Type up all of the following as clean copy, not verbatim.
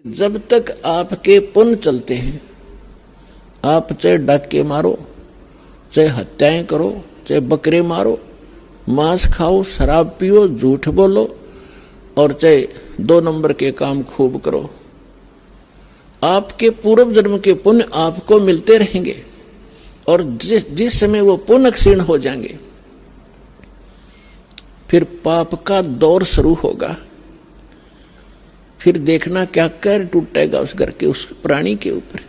जब तक आपके पुण्य चलते हैं, आप चाहे डाके मारो, चाहे हत्याएं करो, चाहे बकरे मारो, मांस खाओ, शराब पियो, झूठ बोलो और चाहे 2 नंबर के काम खूब करो, आपके पूर्व जन्म के पुण्य आपको मिलते रहेंगे। और जिस समय वो पुण्य क्षीण हो जाएंगे, फिर पाप का दौर शुरू होगा। फिर देखना क्या कर टूटेगा उस घर के, उस प्राणी के ऊपर।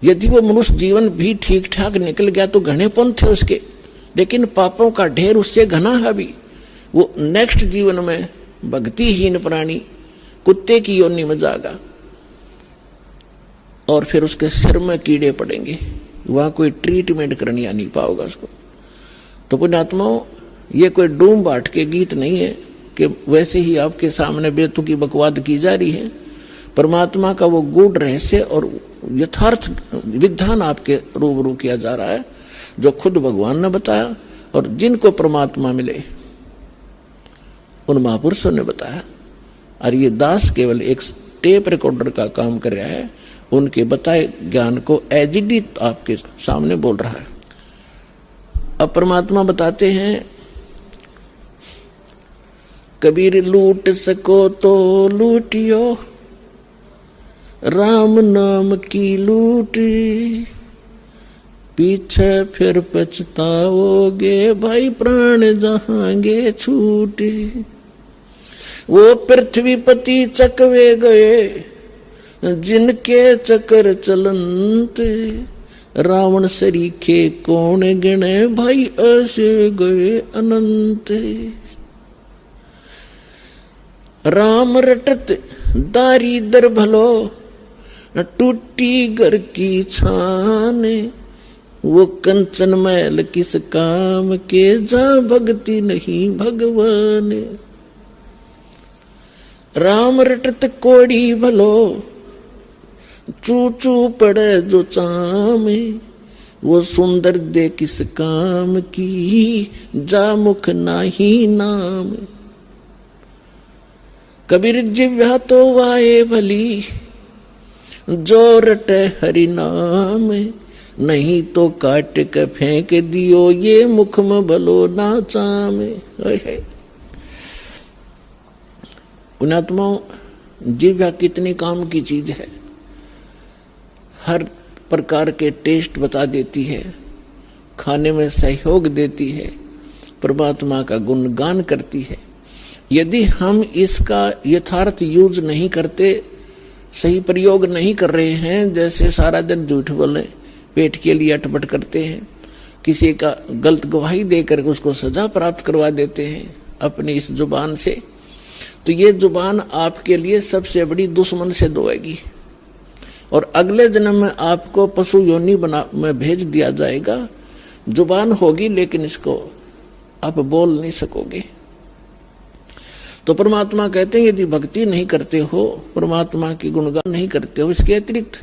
यदि वो मनुष्य जीवन भी ठीक ठाक निकल गया तो घने पुण्य थे उसके, लेकिन पापों का ढेर उससे घना है। भी वो नेक्स्ट जीवन में भक्तिहीन प्राणी कुत्ते की योनि में जाएगा और फिर उसके सिर में कीड़े पड़ेंगे, वहां कोई ट्रीटमेंट करनी आ नहीं पाओगा उसको। तो पुण्यात्माओं, ये कोई डूम बाट के गीत नहीं है कि वैसे ही आपके सामने बेतुकी बकवाद की जा रही है। परमात्मा का वो गूढ़ रहस्य और यथार्थ विधान आपके रूबरू किया जा रहा है, जो खुद भगवान ने बताया और जिनको परमात्मा मिले उन महापुरुषों ने बताया। और ये दास केवल एक टेप रिकॉर्डर का काम कर रहा है, उनके बताए ज्ञान को एजिडिट आपके सामने बोल रहा है। अब परमात्मा बताते हैं, कबीर लूट सको तो लूटियो, राम नाम की लूट, पीछे फिर पछताओगे, भाई प्राण जहांगे छूट। वो पृथ्वीपति चकवे गए, जिनके चक्कर चलंत, रावण सरीखे कौन गिने, भाई ऐसे गए अनंत। राम रटत दारिदर भलो, टूटी घर की छान, वो कंचन मैल किस काम के, जा भक्ति नहीं भगवान। राम रटत कोड़ी भलो, चू चू पड़े जो चामे, वो सुंदर दे किस काम की, जा मुख नाही नाम। कबीर जिव्या तो वाए भली, जो रटे हरि नाम, नहीं तो काट के फेंक दियो, ये मुख में भलो ना चामे। पुण्यात्माओं, जिव्या कितनी काम की चीज है, हर प्रकार के टेस्ट बता देती है, खाने में सहयोग देती है, परमात्मा का गुणगान करती है। यदि हम इसका यथार्थ यूज नहीं करते, सही प्रयोग नहीं कर रहे हैं, जैसे सारा दिन झूठ बोले, पेट के लिए अटपट करते हैं, किसी का गलत गवाही देकर उसको सजा प्राप्त करवा देते हैं अपनी इस जुबान से, तो ये जुबान आपके लिए सबसे बड़ी दुश्मन से दोएगी। और अगले जन्म में आपको पशु योनि में भेज दिया जाएगा। जुबान होगी लेकिन इसको आप बोल नहीं सकोगे। तो परमात्मा कहते हैं, यदि भक्ति नहीं करते हो, परमात्मा की गुणगान नहीं करते हो, इसके अतिरिक्त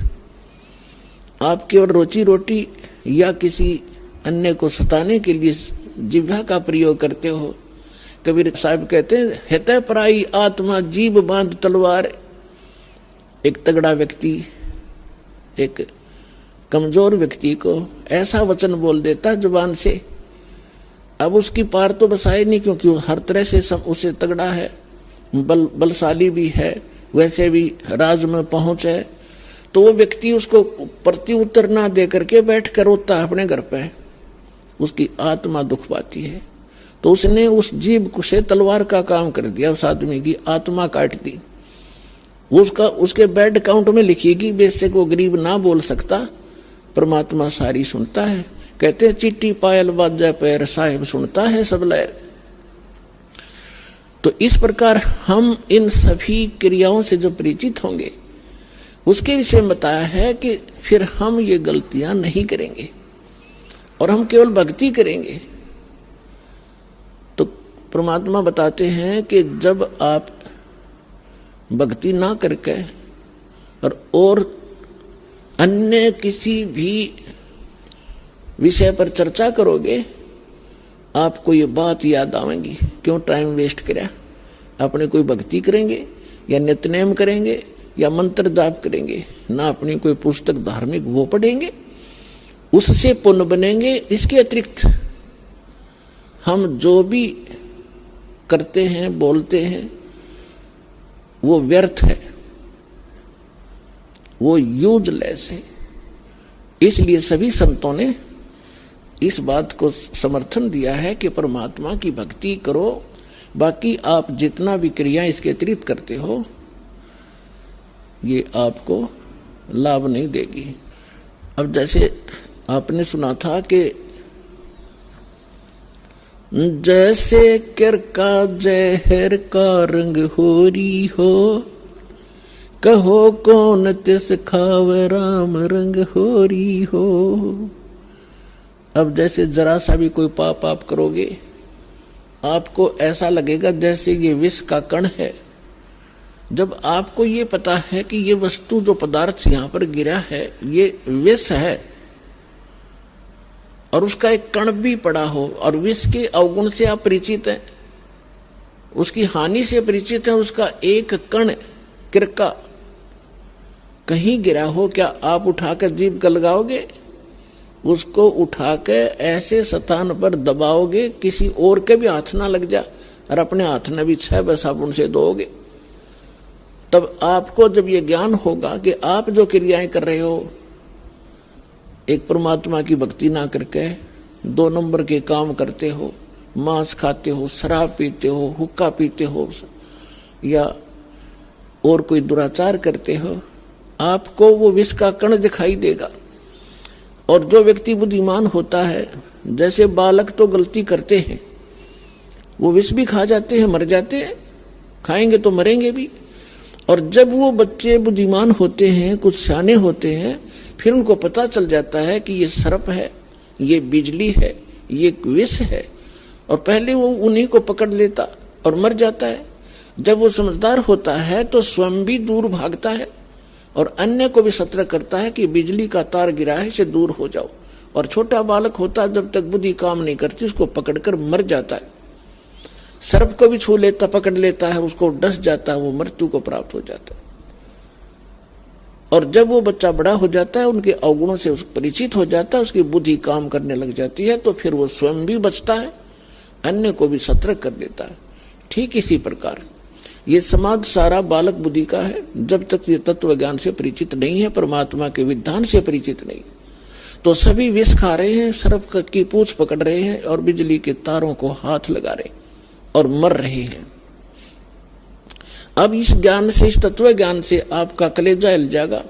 आप केवल रोजी रोटी या किसी अन्य को सताने के लिए जिह्वा का प्रयोग करते हो। कबीर साहब कहते हैं, हित पराई आत्मा जीभ बांध तलवार। एक तगड़ा व्यक्ति एक कमजोर व्यक्ति को ऐसा वचन बोल देता जुबान से, अब उसकी पार तो बसाए नहीं, क्योंकि वो हर तरह से सब उसे तगड़ा है, बलशाली भी है, वैसे भी राज में पहुंच है। तो वो व्यक्ति उसको प्रति उत्तर ना दे करके बैठ कर रोता है अपने घर पे, उसकी आत्मा दुख पाती है। तो उसने उस जीभ से तलवार का काम कर दिया, उस आदमी की आत्मा काट दी। उसके बैड काउंट में लिखिएगी, बेशक वो गरीब ना बोल सकता, परमात्मा सारी सुनता है। कहते हैं, चिट्टी पायल बाजा पैर, साहिब सुनता है सब लहर। तो इस प्रकार हम इन सभी क्रियाओं से जो परिचित होंगे, उसके विषय में बताया है कि फिर हम ये गलतियां नहीं करेंगे और हम केवल भक्ति करेंगे। तो परमात्मा बताते हैं कि जब आप भक्ति ना करके और अन्य किसी भी विषय पर चर्चा करोगे, आपको ये बात याद आवेगी, क्यों टाइम वेस्ट करा। अपने कोई भक्ति करेंगे या नित्यनेम करेंगे या मंत्र जाप करेंगे, ना अपनी कोई पुस्तक धार्मिक वो पढ़ेंगे, उससे पुण्य बनेंगे। इसके अतिरिक्त हम जो भी करते हैं, बोलते हैं, वो व्यर्थ है, वो यूजलेस है। इसलिए सभी संतों ने इस बात को समर्थन दिया है कि परमात्मा की भक्ति करो, बाकी आप जितना भी क्रिया इसके अतिरिक्त करते हो ये आपको लाभ नहीं देगी। अब जैसे आपने सुना था कि जैसे कर का जहर का रंग होरी हो, कहो कौन तिस खाव राम रंग होरी हो। अब जैसे जरा सा भी कोई पाप आप करोगे, आपको ऐसा लगेगा जैसे ये विष का कण है। जब आपको ये पता है कि ये वस्तु जो पदार्थ यहां पर गिरा है ये विष है, और उसका एक कण भी पड़ा हो, और विष के अवगुण से आप परिचित हैं, उसकी हानि से परिचित हैं, उसका एक कण किरका कहीं गिरा हो, क्या आप उठाकर जीभ को लगाओगे? उसको उठाकर ऐसे स्थान पर दबाओगे किसी और के भी हाथ ना लग जा, और अपने हाथ में भी 6 बार साबुन से धोओगे। तब आपको जब ये ज्ञान होगा कि आप जो क्रियाएं कर रहे हो, एक परमात्मा की भक्ति ना करके 2 नंबर के काम करते हो, मांस खाते हो, शराब पीते हो, हुक्का पीते हो, या और कोई दुराचार करते हो, आपको वो विष का कण दिखाई देगा। और जो व्यक्ति बुद्धिमान होता है, जैसे बालक तो गलती करते हैं, वो विष भी खा जाते हैं, मर जाते हैं, खाएंगे तो मरेंगे भी। और जब वो बच्चे बुद्धिमान होते हैं, कुछ सियाने होते हैं, फिर उनको पता चल जाता है कि ये सर्प है, ये बिजली है, ये विष है, और पहले वो उन्हीं को पकड़ लेता और मर जाता है। जब वो समझदार होता है तो स्वयं भी दूर भागता है और अन्य को भी सतर्क करता है कि बिजली का तार गिरा है, इससे दूर हो जाओ। और छोटा बालक होता है, जब तक बुद्धि काम नहीं करती, उसको पकड़कर मर जाता है। सर्प को भी छू लेता, पकड़ लेता है, उसको डस जाता है, वो मृत्यु को प्राप्त हो जाता है। और जब वो बच्चा बड़ा हो जाता है, उनके अवगुणों से परिचित हो जाता है, उसकी बुद्धि काम करने लग जाती है, तो फिर वो स्वयं भी बचता है, अन्य को भी सतर्क कर देता है। ठीक इसी प्रकार ये समाज सारा बालक बुद्धि का है। जब तक ये तत्व ज्ञान से परिचित नहीं है, परमात्मा के विधान से परिचित नहीं, तो सभी विष खा रहे हैं, सर्प की पूंछ पकड़ रहे हैं और बिजली के तारों को हाथ लगा रहे और मर रहे हैं। अब इस ज्ञान से, इस तत्व ज्ञान से आपका कलेजा हिल जाएगा।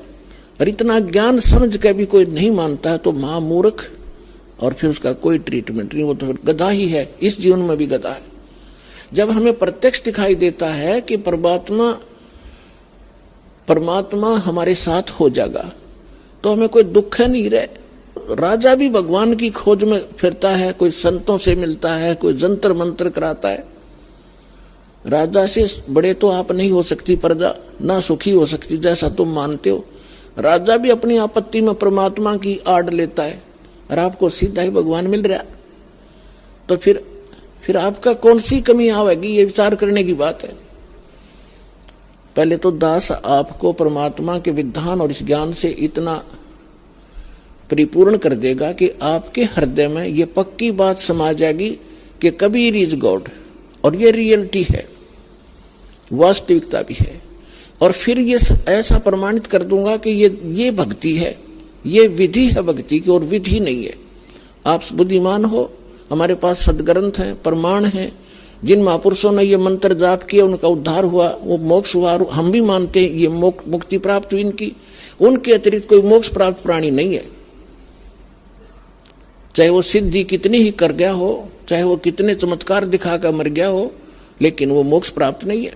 और इतना ज्ञान समझ के भी कोई नहीं मानता है तो महामूर्ख, और फिर उसका कोई ट्रीटमेंट नहीं, वो तो गधा ही है, इस जीवन में भी गधा है। जब हमें प्रत्यक्ष दिखाई देता है कि परमात्मा हमारे साथ हो जाएगा, तो हमें कोई दुख नहीं रहे। राजा भी भगवान की खोज में फिरता है, कोई संतों से मिलता है, कोई जंतर मंत्र कराता है। राजा से बड़े तो आप नहीं हो सकती प्रजा, ना सुखी हो सकती जैसा तुम मानते हो। राजा भी अपनी आपत्ति में परमात्मा की आड़ लेता है, और आपको सीधा ही भगवान मिल रहा, तो फिर आपका कौन सी कमी आवेगी, ये विचार करने की बात है। पहले तो दास आपको परमात्मा के विधान और इस ज्ञान से इतना परिपूर्ण कर देगा कि आपके हृदय में ये पक्की बात समा जाएगी कि कबीर इज गॉड, और ये रियलिटी है, वास्तविकता भी है। और फिर ये ऐसा प्रमाणित कर दूंगा कि ये भक्ति है, ये विधि है भक्ति की, और विधि नहीं है। आप बुद्धिमान हो, हमारे पास सदग्रंथ हैं, प्रमाण हैं, जिन महापुरुषों ने ये मंत्र जाप किया उनका उद्धार हुआ, वो मोक्ष हुआ, हम भी मानते हैं ये मुक्ति प्राप्त हुई इनकी। उनके अतिरिक्त कोई मोक्ष प्राप्त प्राणी नहीं है, चाहे वो सिद्धि कितनी ही कर गया हो, चाहे वो कितने चमत्कार दिखाकर मर गया हो, लेकिन वो मोक्ष प्राप्त नहीं है।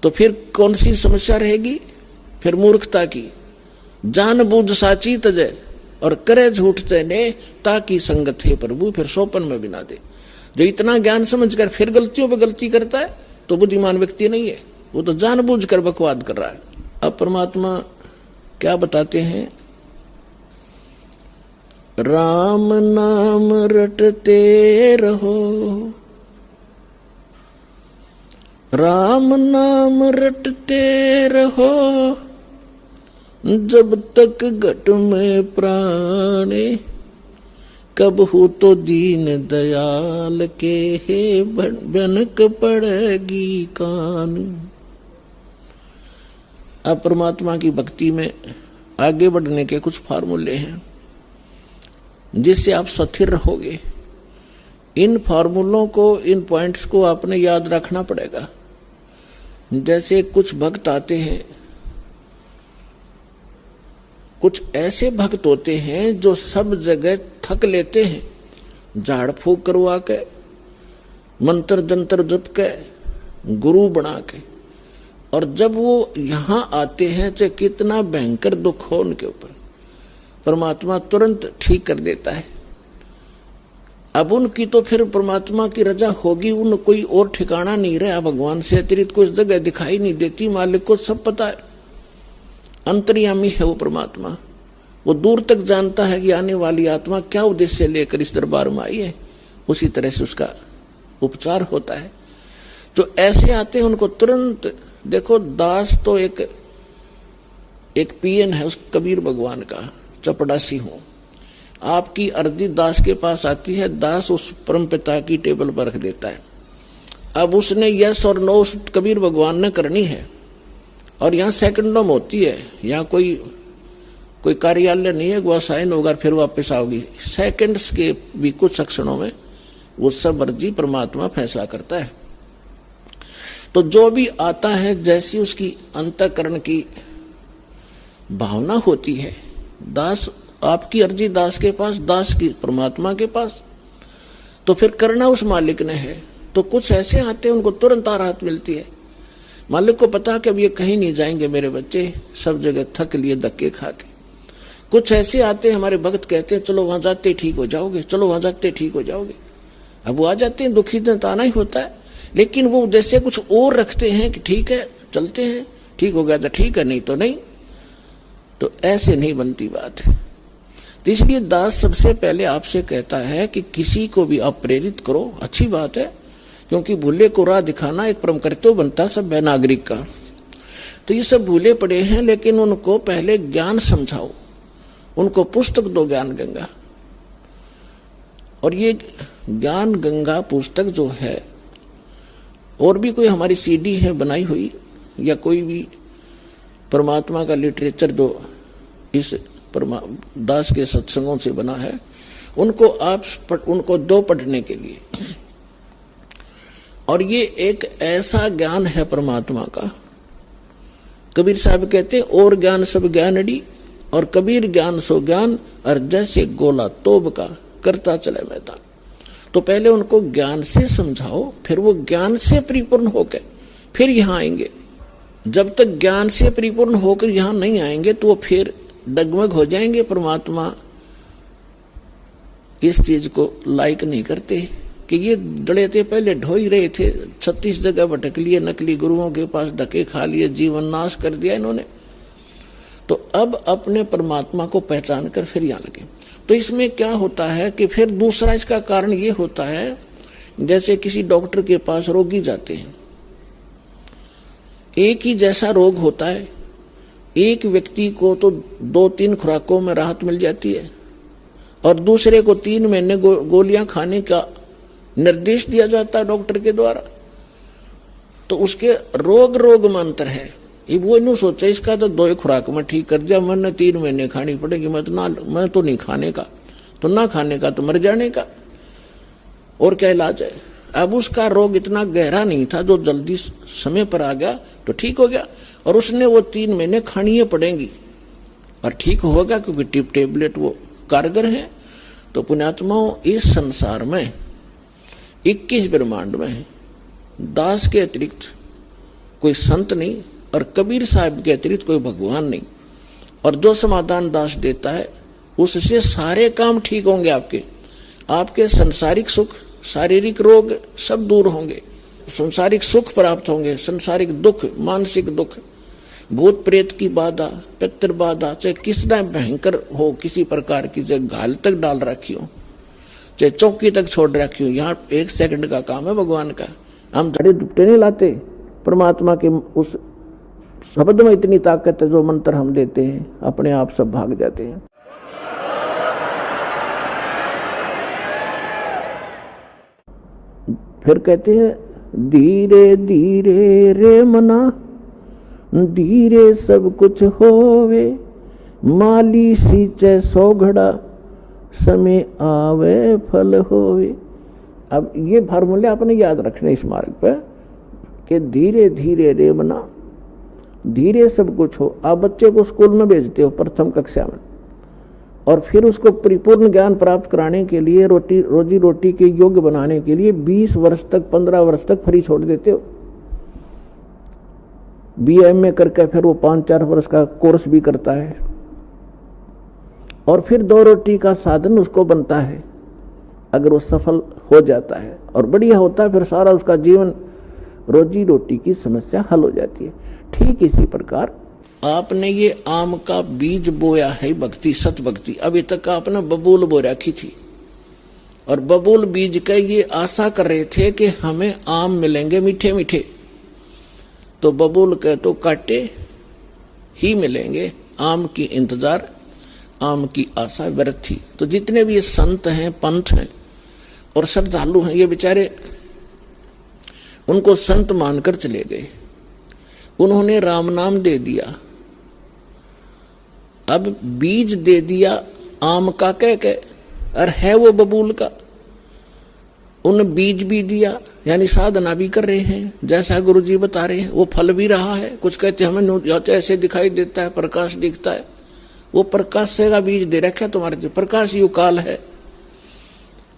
तो फिर कौन सी समस्या रहेगी? फिर मूर्खता की। जान बूझ साची तजय और करे झूठ तेने, ताकि संगत है प्रभु, फिर सोपन में भी ना दे। जो इतना ज्ञान समझकर फिर गलतियों पे गलती करता है तो बुद्धिमान व्यक्ति नहीं है, वो तो जानबूझकर बकवाद कर रहा है। अब परमात्मा क्या बताते हैं? राम नाम रटते रहो, राम नाम रटते रहो जब तक घट में प्राणे, कब हो तो दीन दयाल के हे भनक पड़ेगी कान। अब परमात्मा की भक्ति में आगे बढ़ने के कुछ फार्मूले हैं जिससे आप स्थिर रहोगे। इन फार्मूलों को, इन पॉइंट्स को आपने याद रखना पड़ेगा। जैसे कुछ भक्त आते हैं, कुछ ऐसे भक्त होते हैं जो सब जगह थक लेते हैं, झाड़ फूक करवा के, मंत्र जंतर जप के, गुरु बना के, और जब वो यहाँ आते हैं चाहे कितना भयंकर दुख हो उनके ऊपर, परमात्मा तुरंत ठीक कर देता है। अब उनकी तो फिर परमात्मा की रजा होगी, उन कोई और ठिकाना नहीं रहा, भगवान से अतिरिक्त कोई जगह दिखाई नहीं देती। मालिक को सब पता है, अंतर्यामी है वो परमात्मा। वो दूर तक जानता है कि आने वाली आत्मा क्या उद्देश्य लेकर इस दरबार में आई है, उसी तरह से उसका उपचार होता है। तो ऐसे आते हैं, उनको तुरंत देखो। दास तो एक पीएन है उस कबीर भगवान का, चपड़ासी हूं। आपकी अर्जी दास के पास आती है, दास उस परम पिता की टेबल पर रख देता है। अब उसने यस और नो उस कबीर भगवान ने करनी है, और यहाँ सेकंडों में होती है। यहाँ कोई कार्यालय नहीं है, वह साइन होगा फिर वापस आओगी। सेकंड्स के भी कुछ क्षणों में वो सब अर्जी परमात्मा फैसला करता है। तो जो भी आता है, जैसी उसकी अंतःकरण की भावना होती है, दास आपकी अर्जी दास के पास, दास की परमात्मा के पास, तो फिर करना उस मालिक ने है। तो कुछ ऐसे आते हैं, उनको तुरंत राहत मिलती है। मालिक को पता कि अब ये कहीं नहीं जाएंगे मेरे बच्चे, सब जगह थक लिए धक्के खा के। कुछ ऐसे आते हैं, हमारे भक्त कहते हैं चलो वहां जाते ठीक हो जाओगे, चलो वहां जाते ठीक हो जाओगे। अब वो आ जाते हैं, दुखी दिन तो आना ही होता है, लेकिन वो जैसे कुछ और रखते हैं कि ठीक है चलते हैं, ठीक हो गया तो ठीक है, नहीं तो नहीं। तो ऐसे नहीं बनती बात है। तो इसलिए दास सबसे पहले आपसे कहता है कि किसी को भी आप प्रेरित करो, अच्छी बात है, क्योंकि भूले को राह दिखाना एक परम कर्तव्य बनता सब है नागरिक का। तो ये सब भूले पड़े हैं, लेकिन उनको पहले ज्ञान समझाओ, उनको पुस्तक दो ज्ञान गंगा। और ये ज्ञान गंगा पुस्तक जो है, और भी कोई हमारी सीडी है बनाई हुई, या कोई भी परमात्मा का लिटरेचर जो इस दास के सत्संगों से बना है, उनको दो पढ़ने के लिए। और ये एक ऐसा ज्ञान है परमात्मा का, कबीर साहब कहते हैं और ज्ञान सब ज्ञानड़ी, और कबीर ज्ञान सो ज्ञान, और जैसे गोला तोब का करता चले मैदान। तो पहले उनको ज्ञान से समझाओ, फिर वो ज्ञान से परिपूर्ण होकर फिर यहाँ आएंगे। जब तक ज्ञान से परिपूर्ण होकर यहाँ नहीं आएंगे तो वो फिर डगमग हो जाएंगे। परमात्मा इस चीज को लाइक नहीं करते कि ये डरे थे, पहले ढो ही रहे थे, 36 जगह भटक लिए, नकली गुरुओं के पास धक्के खा लिए, जीवन नाश कर दिया इन्होंने। तो अब अपने परमात्मा को पहचान कर फिर यहाँ लगे। तो इसमें क्या होता है कि फिर दूसरा इसका कारण ये होता है, जैसे किसी डॉक्टर के पास रोगी जाते हैं, एक ही जैसा रोग होता है, एक व्यक्ति को तो 2-3 खुराकों में राहत मिल जाती है, और दूसरे को 3 महीने गोलियां खाने का निर्देश दिया जाता है डॉक्टर के द्वारा। तो उसके रोग में अंतर है। ये वो नहीं सोचा इसका तो 2 खुराक में ठीक कर दिया, मैंने 3 महीने खानी पड़ेगी, मैं तो नहीं खाने का, तो ना खाने का तो मर जाने का, और क्या इलाज है। अब उसका रोग इतना गहरा नहीं था, जो जल्दी समय पर आ गया तो ठीक हो गया, और उसने वो 3 महीने खानी ही पड़ेंगी और ठीक होगा, क्योंकि टेबलेट वो कारगर है। तो पुण्यात्माओं, इस संसार में 21 ब्रह्मांड में दास के अतिरिक्त कोई संत नहीं, और कबीर साहब के अतिरिक्त कोई भगवान नहीं। और जो समाधान दास देता है उससे सारे काम ठीक होंगे, आपके संसारिक सुख, शारीरिक रोग सब दूर होंगे, संसारिक सुख प्राप्त होंगे, संसारिक दुख, मानसिक दुख, भूत प्रेत की बाधा, पितृ बाधा, चाहे कितना भयंकर हो, किसी प्रकार की, चाहे घाल तक डाल रखी हो, चाहे चौकी तक छोड़ रखी हो, यहाँ 1 सेकंड का काम है भगवान का। हम धड़े दुपटे नहीं लाते, परमात्मा के उस शब्द में इतनी ताकत है, जो मंत्र हम देते हैं अपने आप सब भाग जाते हैं। फिर कहते हैं धीरे धीरे रे मना, धीरे सब कुछ होवे, माली सींचे सौ घड़ा, समय आवे फल होवे। अब ये फार्मूले आपने याद रखने इस मार्ग पर कि धीरे धीरे रे मना, धीरे सब कुछ हो। आप बच्चे को स्कूल में भेजते हो प्रथम कक्षा में, और फिर उसको परिपूर्ण ज्ञान प्राप्त कराने के लिए, रोजी रोटी के योग्य बनाने के लिए 20 वर्ष तक 15 वर्ष तक फ्री छोड़ देते हो। BA करके फिर वो 5-4 वर्ष का कोर्स भी करता है, और फिर 2 रोटी का साधन उसको बनता है। अगर वो सफल हो जाता है और बढ़िया होता है, फिर सारा उसका जीवन रोजी रोटी की समस्या हल हो जाती है। ठीक इसी प्रकार आपने ये आम का बीज बोया है भक्ति, सत भक्ति। अभी तक आपने बबूल बो रखी थी, और बबूल बीज का ये आशा कर रहे थे कि हमें आम मिलेंगे मीठे मीठे, तो बबूल के तो काटे ही मिलेंगे। आम की इंतजार, आम की आशा व्यर्थ थी। तो जितने भी ये संत हैं, पंथ हैं और श्रद्धालु हैं, ये बेचारे उनको संत मानकर चले गए। उन्होंने राम नाम दे दिया, अब बीज दे दिया आम का कह के, और है वो बबूल का। उन बीज भी दिया, यानी साधना भी कर रहे हैं जैसा गुरुजी बता रहे हैं, वो फल भी रहा है। कुछ कहते हमें ऐसे दिखाई देता है, प्रकाश दिखता है, वो प्रकाश से का बीज दे रखा है तुम्हारे। प्रकाश यु काल है,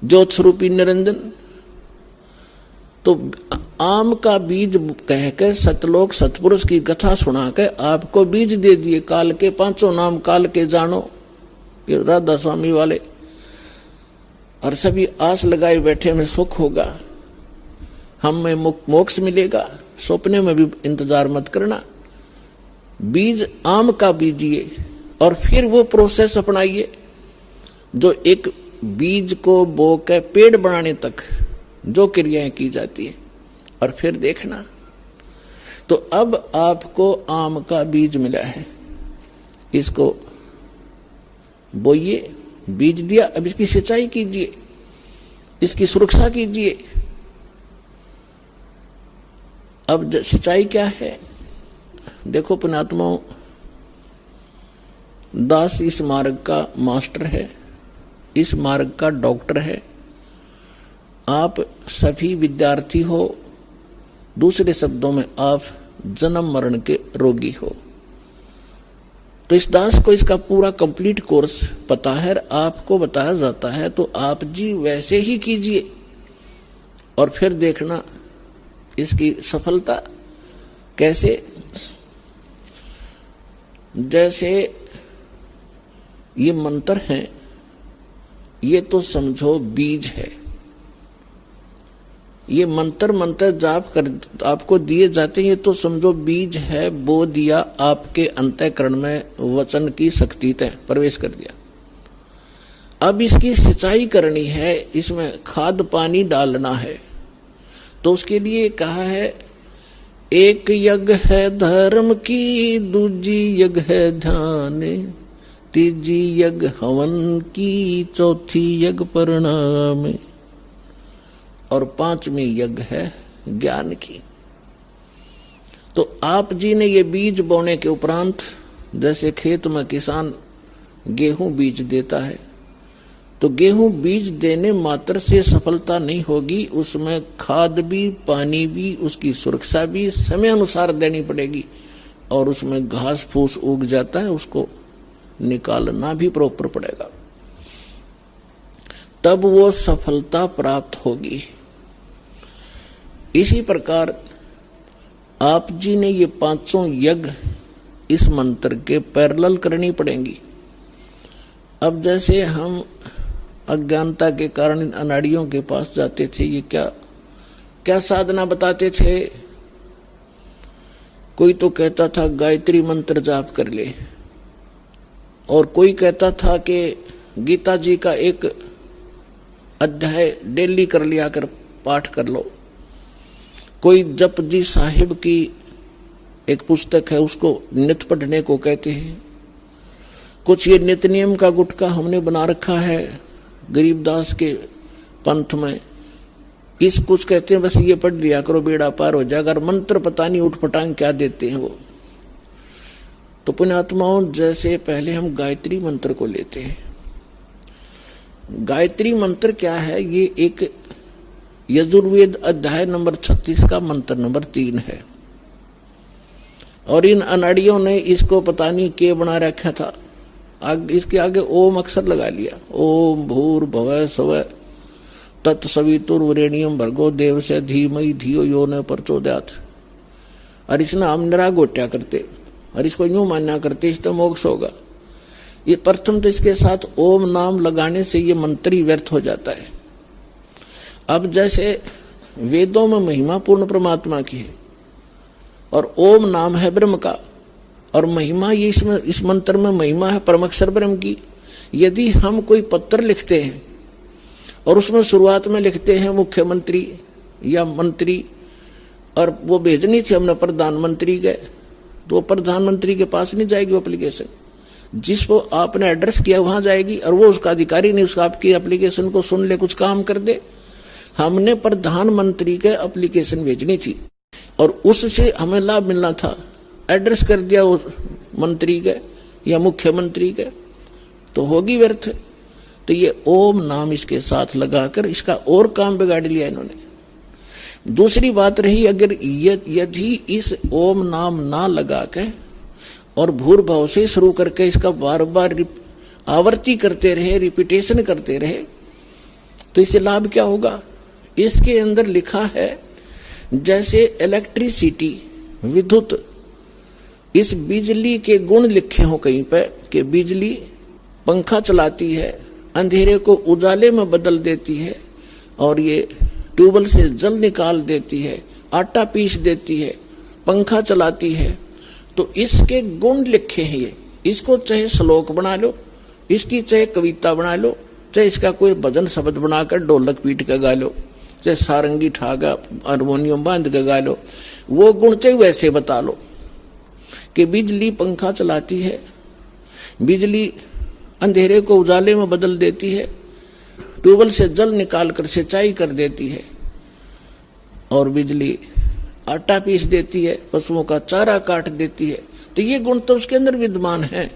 ज्योत स्वरूपी निरंजन। तो आम का बीज कह के सतलोक सतपुरुष की कथा सुना के आपको बीज दे दिए काल के। 5 नाम काल के जानो, ये राधा स्वामी वाले। और सभी आस लगाए बैठे में सुख होगा, हमें मोक्ष मिलेगा, सपने में भी इंतजार मत करना। बीज आम का बीजिए और फिर वो प्रोसेस अपनाइए जो एक बीज को बो के पेड़ बनाने तक जो क्रियाएं की जाती है, और फिर देखना। तो अब आपको आम का बीज मिला है, इसको बोइए, बीज दिया, अब इसकी सिंचाई कीजिए, इसकी सुरक्षा कीजिए। अब सिंचाई क्या है देखो पुण्यात्माओं, दास इस मार्ग का मास्टर है, इस मार्ग का डॉक्टर है। आप सभी विद्यार्थी हो, दूसरे शब्दों में आप जन्म मरण के रोगी हो। तो इस दास को इसका पूरा कंप्लीट कोर्स पता है, आपको बताया जाता है, तो आप जी वैसे ही कीजिए और फिर देखना इसकी सफलता कैसे। जैसे ये मंत्र हैं, ये तो समझो बीज है। ये मंत्र जाप कर आपको दिए जाते हैं, ये तो समझो बीज है, बो दिया आपके अंतःकरण में, वचन की शक्ति तय प्रवेश कर दिया। अब इसकी सिंचाई करनी है, इसमें खाद पानी डालना है। तो उसके लिए कहा है, एक यज्ञ है धर्म की, दूजी यज्ञ है ध्यान, तीजी यज्ञ हवन की, चौथी यज्ञ परिणाम, और 5वीं यज्ञ है ज्ञान की। तो आप जी ने ये बीज बोने के उपरांत, जैसे खेत में किसान गेहूं बीज देता है, तो गेहूं बीज देने मात्र से सफलता नहीं होगी, उसमें खाद भी, पानी भी, उसकी सुरक्षा भी समय अनुसार देनी पड़ेगी, और उसमें घास फूस उग जाता है, उसको निकालना भी प्रॉपर पड़ेगा, तब वो सफलता प्राप्त होगी। इसी प्रकार आप जी ने ये 5 यज्ञ इस मंत्र के पैरेलल करनी पड़ेंगी। अब जैसे हम अज्ञानता के कारण इन अनाड़ियों के पास जाते थे, ये क्या क्या साधना बताते थे। कोई तो कहता था गायत्री मंत्र जाप कर ले, और कोई कहता था कि गीता जी का एक अध्याय डेली कर लिया कर पाठ कर लो। कोई जपजी साहिब की एक पुस्तक है, उसको नित पढ़ने को कहते हैं। कुछ ये नित नियम का गुटका हमने बना रखा है गरीबदास के पंथ में, इस कुछ कहते हैं बस ये पढ़ लिया करो बेड़ा पार हो जाएगा। अगर मंत्र पता नहीं उठपटांग क्या देते हैं वो। तो पुण्यात्माओं, जैसे पहले हम गायत्री मंत्र को लेते हैं। गायत्री मंत्र क्या है? ये एक यजुर्वेद अध्याय नंबर 36 का मंत्र नंबर 3 है। और इन अनाड़ियों ने इसको पता नहीं के बना रखा था, इसके आगे ओम अक्षर लगा लिया। ओम भूर भुवः स्वः तत्सवितुर्वरेण्यम भर्गो देवस्य धीमहि धियो यो न प्रचोदयात्। और इसने हम निरा गोट्या करते और इसको यूं मान्या करते इससे मोक्ष होगा। ये प्रथम तो इसके साथ ओम नाम लगाने से ये मंत्र ही व्यर्थ हो जाता है। अब जैसे वेदों में महिमा पूर्ण परमात्मा की है और ओम नाम है ब्रह्म का, और महिमा ये इस मंत्र में महिमा है परमक्षर ब्रह्म की। यदि हम कोई पत्र लिखते हैं और उसमें शुरुआत में लिखते हैं मुख्यमंत्री या मंत्री, और वो भेजनी थी हमने प्रधानमंत्री के, तो प्रधानमंत्री के पास नहीं जाएगी वो एप्लीकेशन। जिसको आपने एड्रेस किया वहां जाएगी, और वो उसका अधिकारी नहीं उसका आपकी एप्लीकेशन को सुन ले, कुछ काम कर दे। हमने प्रधानमंत्री के एप्लीकेशन भेजनी थी और उससे हमें लाभ मिलना था। एड्रेस कर दिया वो मंत्री के या मुख्यमंत्री के, तो होगी व्यर्थ। तो ये ओम नाम इसके साथ लगाकर इसका और काम बिगाड़ लिया इन्होंने। दूसरी बात रही, अगर यदि इस ओम नाम ना लगा के और भूर्भाव से शुरू करके इसका बार बार आवृत्ति करते रहे, रिपीटेशन करते रहे, तो इससे लाभ क्या होगा? इसके अंदर लिखा है जैसे इलेक्ट्रिसिटी विद्युत, इस बिजली के गुण लिखे हो कहीं पे कि बिजली पंखा चलाती है, अंधेरे को उजाले में बदल देती है, और ये ट्यूबवेल से जल निकाल देती है, आटा पीस देती है, पंखा चलाती है। तो इसके गुण लिखे हैं ये। इसको चाहे श्लोक बना लो, इसकी चाहे कविता बना लो, चाहे इसका कोई भजन शब्द बनाकर ढोलक पीट कर गा लो, चाहे सारंगी ठागा हारमोनियम बांध कर गा लो, वो गुण चाहे वैसे बता लो कि बिजली पंखा चलाती है, बिजली अंधेरे को उजाले में बदल देती है, ट्यूबवेल से जल निकालकर सिंचाई कर देती है, और बिजली आटा पीस देती है, पशुओं का चारा काट देती है। तो ये गुण तो उसके अंदर विद्यमान है।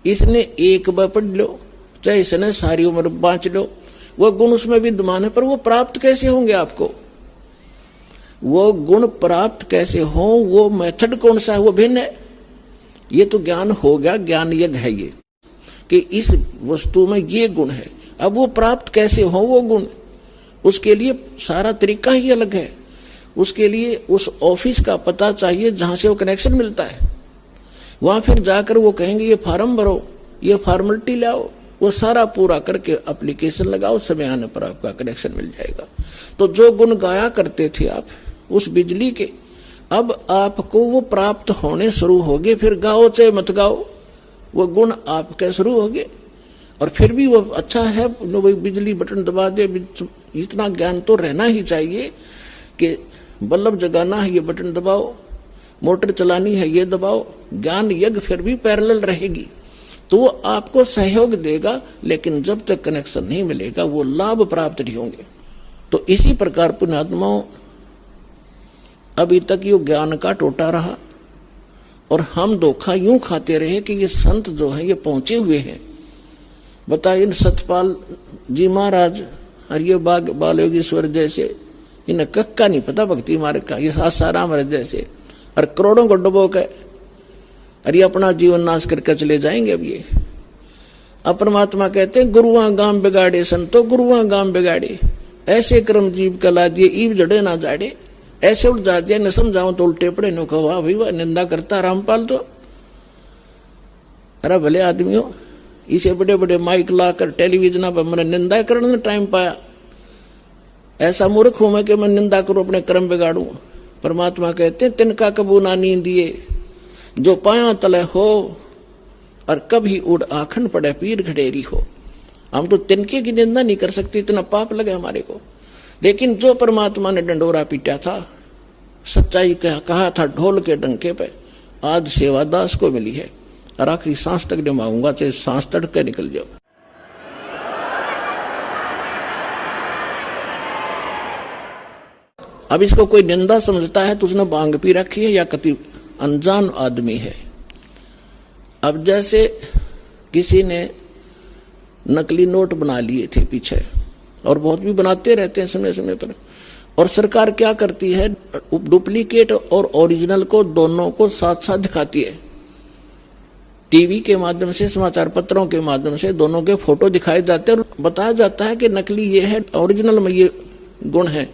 इसने एक बार पढ़ लो, चाहे इसने सारी उम्र बांच लो, वो गुण उसमें विद्यमान है। पर वो प्राप्त कैसे होंगे आपको? वो गुण प्राप्त कैसे हो, वो मेथड कौन सा है, वो भिन्न है। ये तो ज्ञान हो गया, ज्ञान यज्ञ है ये कि इस वस्तु में ये गुण है। अब वो प्राप्त कैसे हो वो गुण, उसके लिए सारा तरीका ही अलग है। उसके लिए उस ऑफिस का पता चाहिए जहां से वो कनेक्शन मिलता है। वहां फिर जाकर वो कहेंगे ये फार्म भरो, ये फॉर्मेलिटी लाओ, वो सारा पूरा करके एप्लीकेशन लगाओ, समय आने पर आपका कनेक्शन मिल जाएगा। तो जो गुण गाया करते थे आप उस बिजली के, अब आपको वो प्राप्त होने शुरू हो गए। फिर गाओ चाहे मत गाओ, वो गुण आपके शुरू हो गए। और फिर भी वो अच्छा है, बिजली बटन दबा दे, इतना ज्ञान तो रहना ही चाहिए कि बल्ब जगाना है ये बटन दबाओ, मोटर चलानी है ये दबाओ। ज्ञान यज्ञ फिर भी पैरेलल रहेगी, तो वो आपको सहयोग देगा, लेकिन जब तक कनेक्शन नहीं मिलेगा वो लाभ प्राप्त नहीं होंगे। तो इसी प्रकार पुण्यात्माओं, अभी तक ये ज्ञान का टोटा रहा और हम धोखा यूं खाते रहे कि ये संत जो है ये पहुंचे हुए हैं। बताइए, सतपाल जी महाराज और ये बाल योगेश्वर जैसे, इन्हें कक्का नहीं पता भक्ति मार्ग का, ये सासाराम महाराज जैसे, और करोड़ों को डुबो के और ये अपना जीवन नाश करके चले जाएंगे। अब ये परमात्मा कहते हैं गुरुआ गाम बिगाड़े संतो गुरुआ गाम बिगाड़े, ऐसे कर्म जीव कला दिए ईव जड़े ना जाड़े। ऐसे उठ जाते हैं, न समझाओ तो उल्टे पड़े, नो कहो वाह भाई वाह निंदा करता रामपाल। तो अरे भले आदमियों, इसे बड़े बड़े माइक लाकर टेलीविजन पर मैंने निंदा करने में टाइम पाया। ऐसा मूर्ख हूं मैं कि मैं निंदा करूं, अपने कर्म बिगाड़ू। परमात्मा कहते हैं तिनका कबू ना नींदिए जो पाया तले हो, और कभी उड़ आखन पड़े पीर घड़ेरी हो। हम तो तिनके की निंदा नहीं कर सकते, इतना पाप लगे हमारे को। लेकिन जो परमात्मा ने डंडोरा पीटा था सच्चाई कहा था ढोल के डंके पे, आज सेवादास को मिली है और आखिरी सांस तक निभाऊंगा, चाहे सांस तक के निकल जाओ। अब इसको कोई निंदा समझता है तो उसने भांग पी रखी है या कति अनजान आदमी है। अब जैसे किसी ने नकली नोट बना लिए थे पीछे, और बहुत भी बनाते रहते हैं समय समय पर, और सरकार क्या करती है, डुप्लीकेट और ओरिजिनल को दोनों को साथ साथ दिखाती है। टीवी के माध्यम से, समाचार पत्रों के माध्यम से दोनों के फोटो दिखाए जाते हैं और बताया जाता है कि नकली ये है, ओरिजिनल में ये गुण है,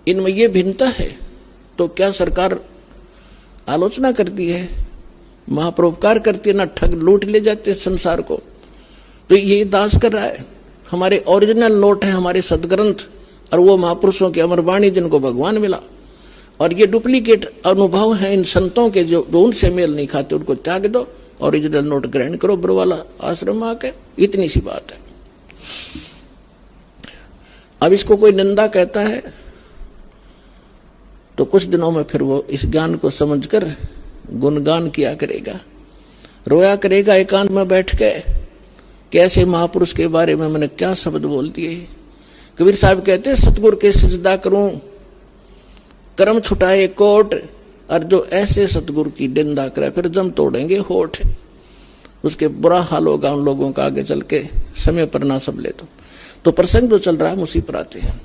इनमें ये भिन्नता है। तो क्या सरकार आलोचना करती है, महापरोपकार करती है, ना ठग लूट ले जाते संसार को। तो ये दास कर रहा है। हमारे ओरिजिनल नोट है हमारे सदग्रंथ और वो महापुरुषों की अमर वाणी जिनको भगवान मिला, और ये डुप्लीकेट अनुभव है इन संतों के जो उनसे मेल नहीं खाते, उनको त्याग दो, ओरिजिनल नोट ग्रहण करो बरवाला आश्रम में आके। इतनी सी बात है। अब इसको कोई निंदा कहता है तो कुछ दिनों में फिर वो इस ज्ञान को समझकर गुणगान किया करेगा, रोया करेगा एकांत में बैठ के, कैसे महापुरुष के बारे में मैंने क्या शब्द बोल दिए। कबीर साहब कहते हैं सतगुरु के सजदा करूं कर्म छुटाए कोट, और जो ऐसे सतगुरु की निंदा करे फिर जम तोड़ेंगे होठ। उसके बुरा हाल होगा उन लोगों का आगे चल के, समय पर ना संभले तो प्रसंग जो चल रहा है उसी पर आते हैं।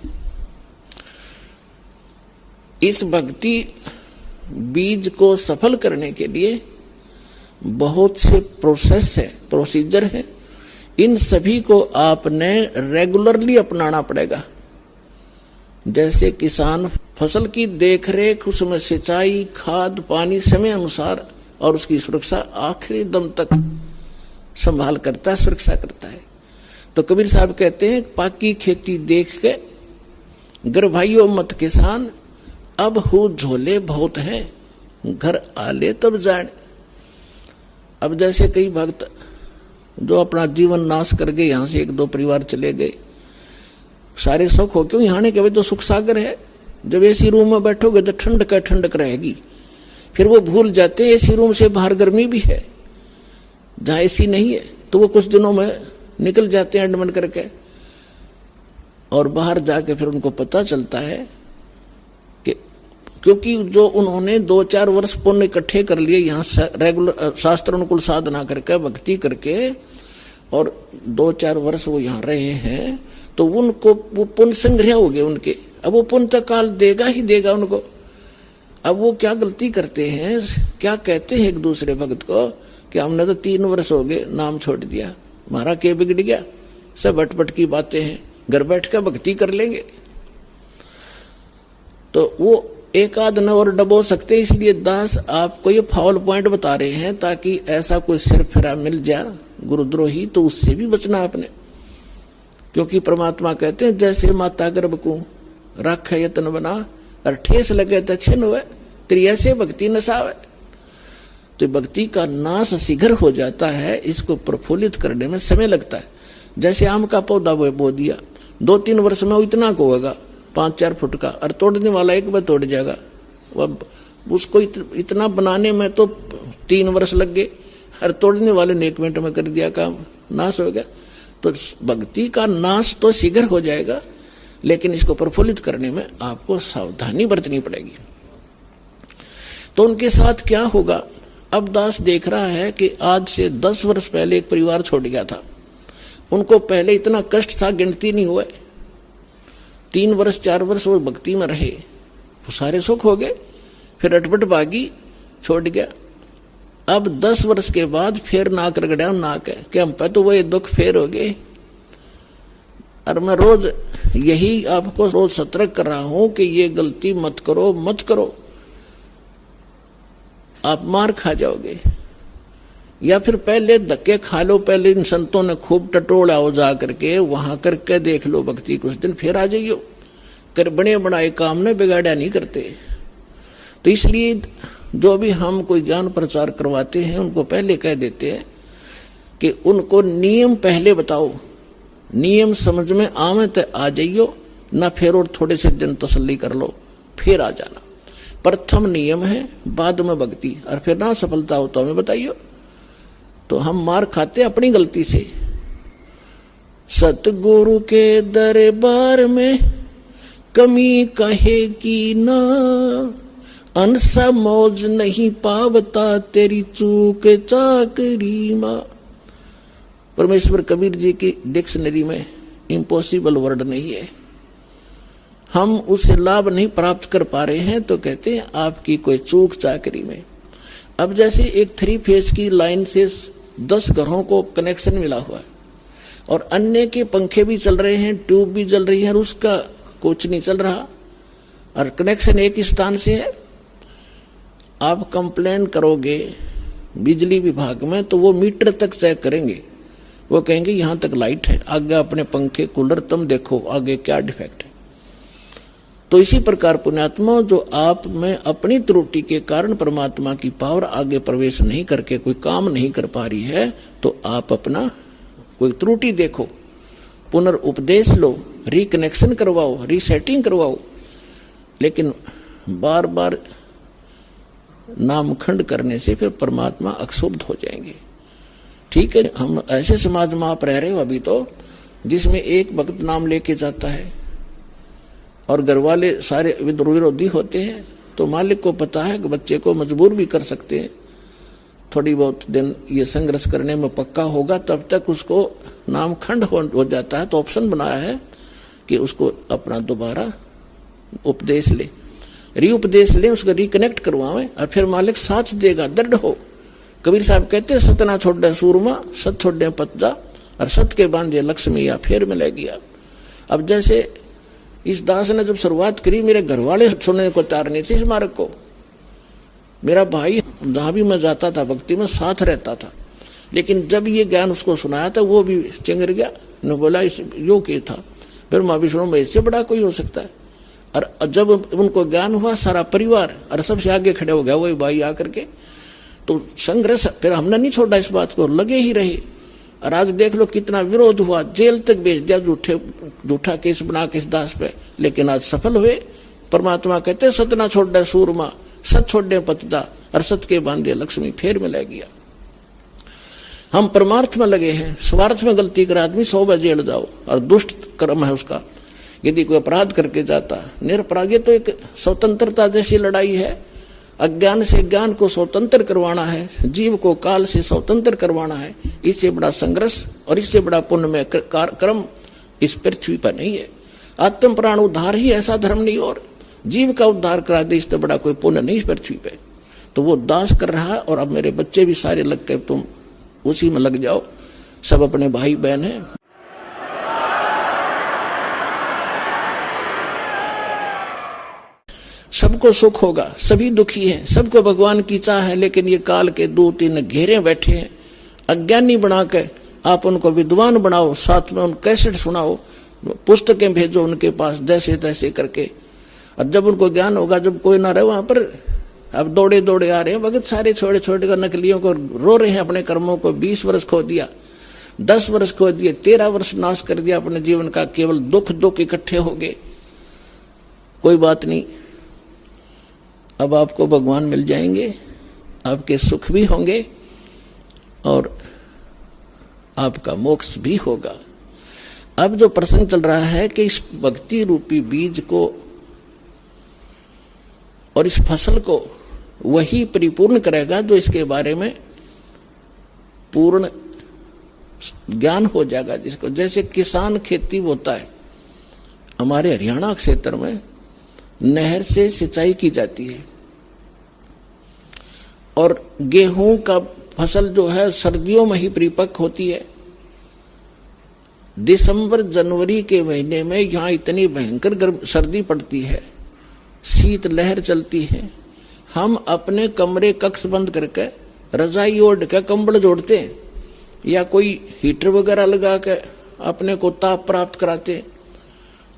इस भक्ति बीज को सफल करने के लिए बहुत से प्रोसेस है, प्रोसीजर है। इन सभी को आपने रेगुलरली अपनाना पड़ेगा। जैसे किसान फसल की देखरेख, उसमें सिंचाई, खाद, पानी समय अनुसार और उसकी सुरक्षा आखिरी दम तक संभाल करता है, सुरक्षा करता है। तो कबीर साहब कहते हैं पाकी खेती देख के गर्भाइयों मत किसान, अब हो झोले बहुत हैं, घर आले तब जान। अब जैसे कई भक्त जो अपना जीवन नाश कर गए, यहां से एक दो परिवार चले गए, सारे सुख हो क्यों, यहाँ के तो सुख सागर है। जब एसी रूम में बैठोगे तो ठंडक रहेगी, फिर वो भूल जाते हैं एसी रूम से बाहर गर्मी भी है। जहां एसी नहीं है तो वो कुछ दिनों में निकल जाते हैं एडमिट करके, और बाहर जाके फिर उनको पता चलता है कि क्योंकि जो उन्होंने 2-4 वर्ष पुण्य इकट्ठे कर लिए यहाँ रेगुलर शास्त्र अनुकूल साधना करके, भक्ति करके, और 2-4 वर्ष वो यहाँ रहे हैं, तो उनको वो पुण्य संग्रह हो गए उनके। अब वो पुण्य तो काल देगा ही देगा उनको। अब वो क्या गलती करते हैं, क्या कहते हैं एक दूसरे भक्त को कि हमने तो 3 वर्ष हो गए नाम छोड़ दिया, हमारा क्या बिगड़ गया, सब अटपट की बातें हैं, घर बैठ कर भक्ति कर लेंगे। तो वो एक आध न और डबो सकते, इसलिए दास आपको ये फाउल पॉइंट बता रहे हैं ताकि ऐसा कोई सिर फिरा मिल जाए गुरुद्रोही तो उससे भी बचना आपने। क्योंकि परमात्मा कहते हैं जैसे माता गर्भ को रख यत्न बना और ठेस लगे तो छिन्न हुए, तेरी ऐसे भक्ति नसावे। तो भक्ति का नाश शीघ्र हो जाता है, इसको प्रफुल्लित करने में समय लगता है। जैसे आम का पौधा बो दिया, 2-3 वर्ष में वो इतना को होगा 5-4 फुट का, और तोड़ने वाला एक बार तोड़ जाएगा। वह उसको इतना बनाने में तो 3 वर्ष लग गए, और तोड़ने वाले ने 1 मिनट में कर दिया काम, नाश हो गया। तो भक्ति का नाश तो शीघ्र हो जाएगा, लेकिन इसको प्रफुल्लित करने में आपको सावधानी बरतनी पड़ेगी। तो उनके साथ क्या होगा, अब दास देख रहा है कि आज से 10 वर्ष पहले एक परिवार छोड़ गया था। उनको पहले इतना कष्ट था, गिनती नहीं हुए। 3 वर्ष 4 वर्ष वो भक्ति में रहे, वो सारे सुख हो गए, फिर अटपट भागी छोड़ गया। अब 10 वर्ष के बाद फिर नाक रगड़ा, नाक है कि हम पे तो वही दुख फेर हो गए। और मैं रोज यही आपको रोज सतर्क कर रहा हूं कि ये गलती मत करो, मत करो, आप मार खा जाओगे। या फिर पहले धक्के खा लो, पहले इन संतों ने खूब टटोला हो जा करके, वहां करके देख लो भक्ति, कुछ दिन फिर आ जाइयो। कर बड़े बनाए काम ने बिगाड़ा नहीं करते। तो इसलिए जो भी हम कोई ज्ञान प्रचार करवाते हैं उनको पहले कह देते हैं कि उनको नियम पहले बताओ, नियम समझ में आवे तो आ जाइयो, ना फिर और थोड़े से दिन तसल्ली कर लो फिर आ जाना। प्रथम नियम है, बाद में भक्ति, और फिर ना सफलता हो तो हमें बताइए। तो हम मार खाते अपनी गलती से। सतगुरु के दरबार में कमी कहेगी ना, अनसा मौज नहीं पावता तेरी चूक चाकरी मां। परमेश्वर कबीर जी की डिक्शनरी में इम्पॉसिबल वर्ड नहीं है। हम उससे लाभ नहीं प्राप्त कर पा रहे हैं तो कहते हैं आपकी कोई चूक चाकरी में। अब जैसे एक 3 फेज की लाइन से 10 घरों को कनेक्शन मिला हुआ है और अन्य के पंखे भी चल रहे हैं, ट्यूब भी जल रही है और उसका कुछ नहीं चल रहा और कनेक्शन एक स्थान से है। आप कंप्लेन करोगे बिजली विभाग में तो वो मीटर तक चेक करेंगे, वो कहेंगे यहां तक लाइट है, आगे अपने पंखे कूलर तुम देखो आगे क्या डिफेक्ट है। तो इसी प्रकार पुण्यात्मा, जो आप में अपनी त्रुटि के कारण परमात्मा की पावर आगे प्रवेश नहीं करके कोई काम नहीं कर पा रही है, तो आप अपना कोई त्रुटि देखो, पुनर्उपदेश लो, रिकनेक्शन करवाओ, रीसेटिंग करवाओ। लेकिन बार बार नामखंड करने से फिर परमात्मा अक्षुब्ध हो जाएंगे। ठीक है, हम ऐसे समाज में आप रह रहे हो अभी तो, जिसमें एक भक्त नाम लेके जाता है और घर वाले सारे विरोधी होते हैं, तो मालिक को पता है कि बच्चे को मजबूर भी कर सकते हैं, थोड़ी बहुत दिन ये संघर्ष करने में पक्का होगा, तब तक उसको नामखंड हो जाता है। तो ऑप्शन बनाया है कि उसको अपना दोबारा उपदेश ले, रीउपदेश ले, उसको रिकनेक्ट करवावे और फिर मालिक साथ देगा, दृढ़ हो। कबीर साहब कहते हैं सतना छोड़े सूरमा, सत छोड़े पतजा, और सत के बांधे लक्ष्मी या फिर मिले गया। अब जैसे इस दास ने जब शुरुआत करी, मेरे घर वाले सुनने को तैयार नहीं थे इस मार्ग को। मेरा भाई जहां भी मैं जाता था भक्ति में साथ रहता था, लेकिन जब ये ज्ञान उसको सुनाया था वो भी चिंगर गया, ने बोला इस योग ये था। फिर माँ विष्णु में इससे बड़ा कोई हो सकता है। और जब उनको ज्ञान हुआ सारा परिवार और सबसे आगे खड़े हो गया वही भाई आकर के, तो संघर्ष फिर हमने नहीं छोड़ा, इस बात को लगे ही रहे। और आज देख लो कितना विरोध हुआ, जेल तक भेज दिया झूठा केस बना के इस दास पे, लेकिन आज सफल हुए। परमात्मा कहते सतना छोड़े सूरमा, सत छोड़े पतदा, और सत के बांधे लक्ष्मी फिर मिला गया। हम परमार्थ में लगे हैं, स्वार्थ में गलती कर आदमी 100 बार जेल जाओ, और दुष्ट कर्म है उसका। यदि कोई अपराध करके जाता निरपराध, ये तो एक स्वतंत्रता जैसी लड़ाई है। अज्ञान से ज्ञान को स्वतंत्र करवाना है, जीव को काल से स्वतंत्र करवाना है। इससे बड़ा संघर्ष और इससे बड़ा पुण्यमय कर्म इस पृथ्वी पर नहीं है। आत्म प्राण उद्धार ही ऐसा धर्म नहीं, और जीव का उद्धार करा दे इससे बड़ा कोई पुण्य नहीं इस पृथ्वी पे। तो वो दास कर रहा है, और अब मेरे बच्चे भी सारे लग के तुम उसी में लग जाओ, सब अपने भाई बहन हैं। सबको सुख होगा, सभी दुखी हैं, सबको भगवान की चाह है, लेकिन ये काल के 2-3 घेरे बैठे हैं। अज्ञानी बना के आप उनको विद्वान बनाओ, साथ में उन कैसेट सुनाओ, पुस्तकें भेजो उनके पास जैसे तैसे करके। और जब उनको ज्ञान होगा, जब कोई ना रहे वहां पर, अब दौड़े दौड़े आ रहे हैं भगत सारे, छोटे छोटे कर नकलियों को रो रहे हैं अपने कर्मों को। 20 वर्ष खो दिया, 10 वर्ष खो दिए, 13 वर्ष नाश कर दिया अपने जीवन का, केवल दुख इकट्ठे हो गए। कोई बात नहीं, अब आपको भगवान मिल जाएंगे, आपके सुख भी होंगे और आपका मोक्ष भी होगा। अब जो प्रसंग चल रहा है कि इस भक्ति रूपी बीज को और इस फसल को वही परिपूर्ण करेगा जो इसके बारे में पूर्ण ज्ञान हो जाएगा जिसको। जैसे किसान खेती बोता है, हमारे हरियाणा क्षेत्र में नहर से सिंचाई की जाती है, और गेहूं का फसल जो है सर्दियों में ही परिपक्व होती है। दिसंबर जनवरी के महीने में यहाँ इतनी भयंकर गर्म सर्दी पड़ती है, शीत लहर चलती है, हम अपने कमरे कक्ष बंद करके रजाई ओढ़ के कंबल जोड़ते हैं या कोई हीटर वगैरह लगा के अपने को ताप प्राप्त कराते।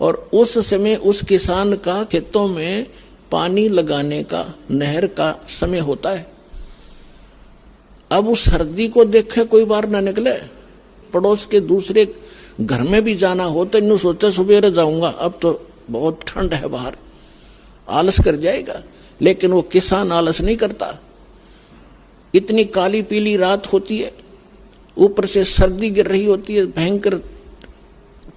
और उस समय उस किसान का खेतों में पानी लगाने का नहर का समय होता है। अब उस सर्दी को देखे कोई बाहर ना निकले, पड़ोस के दूसरे घर में भी जाना हो तो इन्हों सोचा सुबह जाऊंगा, अब तो बहुत ठंड है बाहर, आलस कर जाएगा। लेकिन वो किसान आलस नहीं करता। इतनी काली पीली रात होती है, ऊपर से सर्दी गिर रही होती है, भयंकर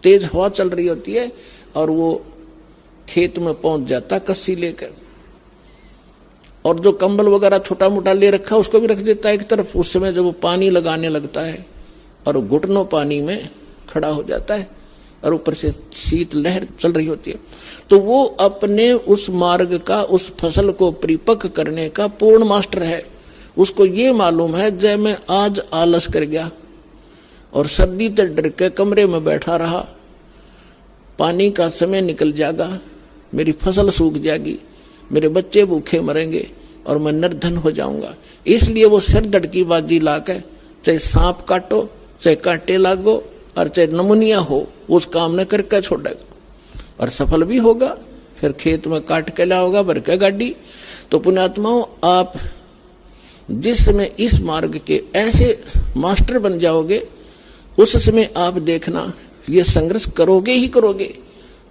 तेज हवा चल रही होती है, और वो खेत में पहुंच जाता कस्सी लेकर, और जो कंबल वगैरह छोटा मोटा ले रखा उसको भी रख देता है एक तरफ। उस समय जब वो पानी लगाने लगता है और घुटनों पानी में खड़ा हो जाता है और ऊपर से शीत लहर चल रही होती है, तो वो अपने उस मार्ग का, उस फसल को परिपक्व करने का पूर्ण मास्टर है। उसको ये मालूम है जब मैं आज आलस कर गया और सर्दी से डर के कमरे में बैठा रहा, पानी का समय निकल जाएगा, मेरी फसल सूख जाएगी, मेरे बच्चे भूखे मरेंगे और मैं निर्धन हो जाऊंगा। इसलिए वो सिर धड़की बाजी लाकर चाहे सांप काटो, चाहे कांटे लागो, और चाहे नमुनिया हो, उस काम ने करके छोड़ेगा और सफल भी होगा। फिर खेत में काट के लाओगा भर के गाड़ी। तो पुण्यात्माओं, आप जिस समय इस मार्ग के ऐसे मास्टर बन जाओगे, उस समय आप देखना ये संघर्ष करोगे ही करोगे,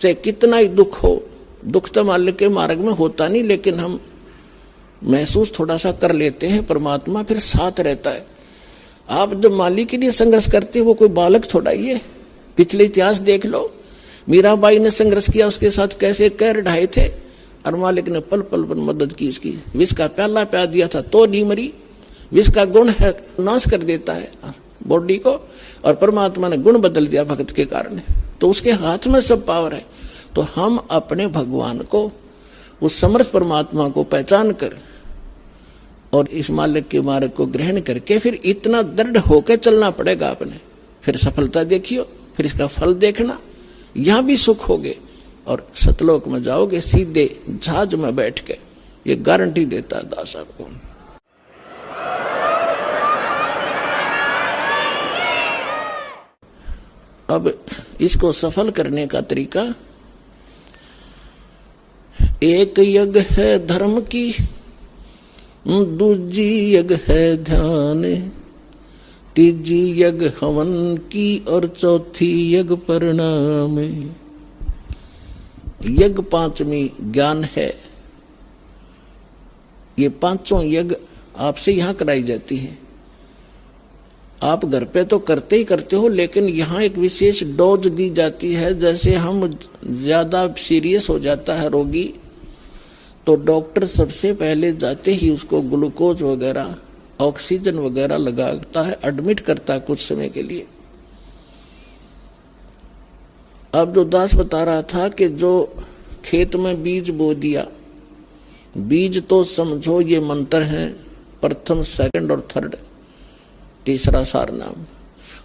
चाहे कितना ही दुख हो। दुख तो माल्य के मार्ग में होता नहीं, लेकिन हम महसूस थोड़ा सा कर लेते हैं, परमात्मा फिर साथ रहता है। आप जब माली के लिए संघर्ष करते हो, वो कोई बालक थोड़ा ही है। पिछले इतिहास देख लो, मीराबाई ने संघर्ष किया, उसके साथ कैसे कैर ढाए थे, और मालिक ने पल पल पर मदद की उसकी। विष का प्याला प्यार दिया था तो नहीं मरी। विष का गुण है, नाश कर देता है बॉडी को, और परमात्मा ने गुण बदल दिया भक्त के कारण। तो उसके हाथ में सब पावर है। तो हम अपने भगवान को, उस समर्थ परमात्मा को पहचान कर और इस मालिक के मार्ग को ग्रहण करके फिर इतना दृढ़ होकर चलना पड़ेगा अपने। फिर सफलता देखियो, फिर इसका फल देखना, यहां भी सुख होगे और सतलोक में जाओगे सीधे जहाज में बैठ के। ये गारंटी देता है दास आपको। अब इसको सफल करने का तरीका, एक यज्ञ है धर्म की, दूजी यज्ञ है ध्यान, तीजी यज्ञ हवन की, और चौथी यज्ञ परिणाम। यज्ञ पांचवी ज्ञान है। ये पांचों यज्ञ आपसे यहां कराई जाती है। आप घर पे तो करते ही करते हो, लेकिन यहाँ एक विशेष डोज दी जाती है। जैसे हम ज्यादा सीरियस हो जाता है रोगी, तो डॉक्टर सबसे पहले जाते ही उसको ग्लूकोज वगैरह, ऑक्सीजन वगैरह लगाता है, एडमिट करता है कुछ समय के लिए। अब जो दास बता रहा था कि जो खेत में बीज बो दिया, बीज तो समझो ये मंत्र है, प्रथम, सेकंड और थर्ड, तीसरा सार नाम,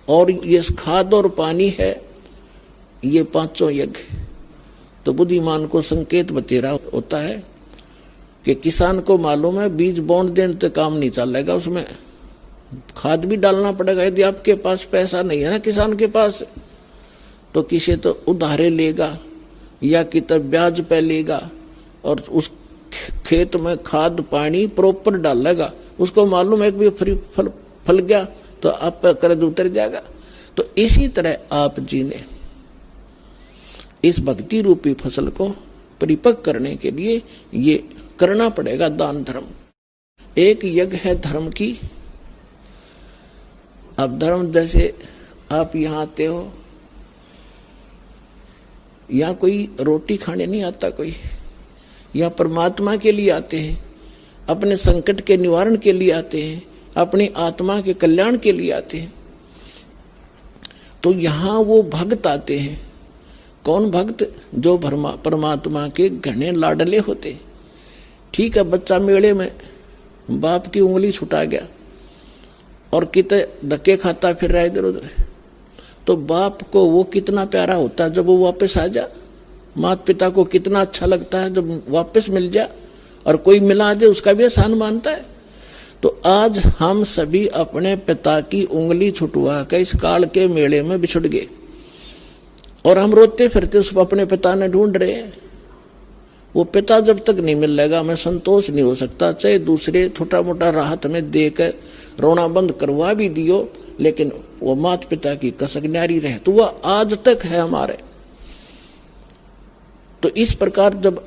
और ये खाद और पानी है, ये पांचों यज्ञ। तो बुद्धिमान को संकेत बतेरा होता है कि किसान को मालूम है बीज बोन देने तो काम नहीं चलेगा, उसमें खाद भी डालना पड़ेगा। यदि आपके पास पैसा नहीं है ना किसान के पास, तो किसी तो उधारे लेगा या कितना ब्याज पे लेगा, और उस खेत में खाद पानी प्रॉपर डालेगा। उसको मालूम है कि भी फल गया तो आप पर कर्ज उतर जाएगा। तो इसी तरह आप जी ने इस भक्ति रूपी फसल को परिपक्व करने के लिए ये करना पड़ेगा दान धर्म। एक यज्ञ है धर्म की। अब धर्म, जैसे आप यहां आते हो, यहां कोई रोटी खाने नहीं आता, कोई यहां परमात्मा के लिए आते हैं, अपने संकट के निवारण के लिए आते हैं, अपनी आत्मा के कल्याण के लिए आते हैं। तो यहां वो भक्त आते हैं। कौन भक्त? जो परमात्मा के घने लाडले होते हैं। ठीक है, बच्चा मेले में बाप की उंगली छुटा गया और कितने धक्के खाता फिर रहा इधर उधर, तो बाप को वो कितना प्यारा होता है जब वो वापस आ जा। माता पिता को कितना अच्छा लगता है जब वापस मिल जा, और कोई मिला दे उसका भी एहसान मानता है। तो आज हम सभी अपने पिता की उंगली छुटवा कर इस काल के मेले में बिछुड़ गए, और हम रोते फिरते उस अपने पिता ने ढूंढ रहे हैं। वो पिता जब तक नहीं मिलेगा हमें संतोष नहीं हो सकता। चाहे दूसरे छोटा मोटा राहत में देकर रोना बंद करवा भी दियो, लेकिन वो माता पिता की कसक न्यारी रहे, तो वह आज तक है हमारे। तो इस प्रकार जब